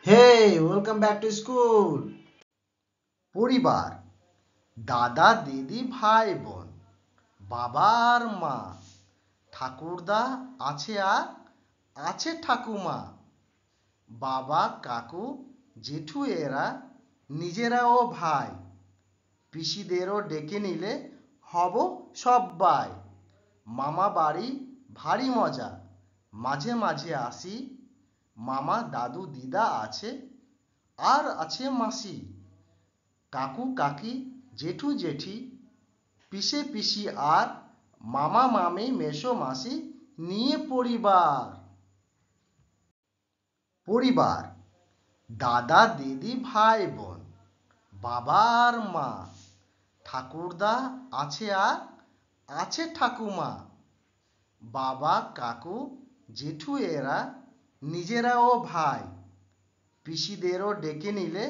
Hey, welcome back to school. পরিবার দাদা দিদি ভাই বোন বাবা আর মা ঠাকুরদা আছে আর আছে ঠাকুমা বাবা কাকু জেঠু এরা নিজেরাও ভাই পিসিদেরও ডেকে নিলে হব সব্বাই মামা বাড়ি ভারী মজা মাঝে মাঝে আসি মামা দাদু দিদা আছে আর আছে মাসি কাকু কাকি জেঠু জেঠি পিসে পিসি আর মামা মামি মেসো মাসি নিয়ে পরিবার পরিবার দাদা দিদি ভাই বোন বাবা আর মা ঠাকুরদা আছে আর আছে ঠাকুমা বাবা কাকু জেঠু এরা নিজেরাও ভাই পিসিদেরও ডেকে নিলে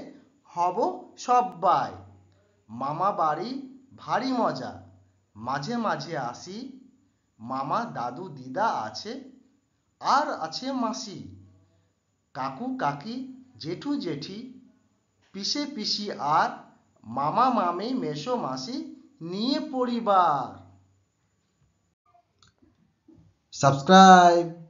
হব সব্বাই মামা বাড়ি ভারী মজা মাঝে মাঝে আসি মামা দাদু দিদা আছে আর আছে মাসি কাকু কাকি জেঠু জেঠি পিসে পিসি আর মামা মামি মেসো মাসি নিয়ে পরিবার সাবস্ক্রাইব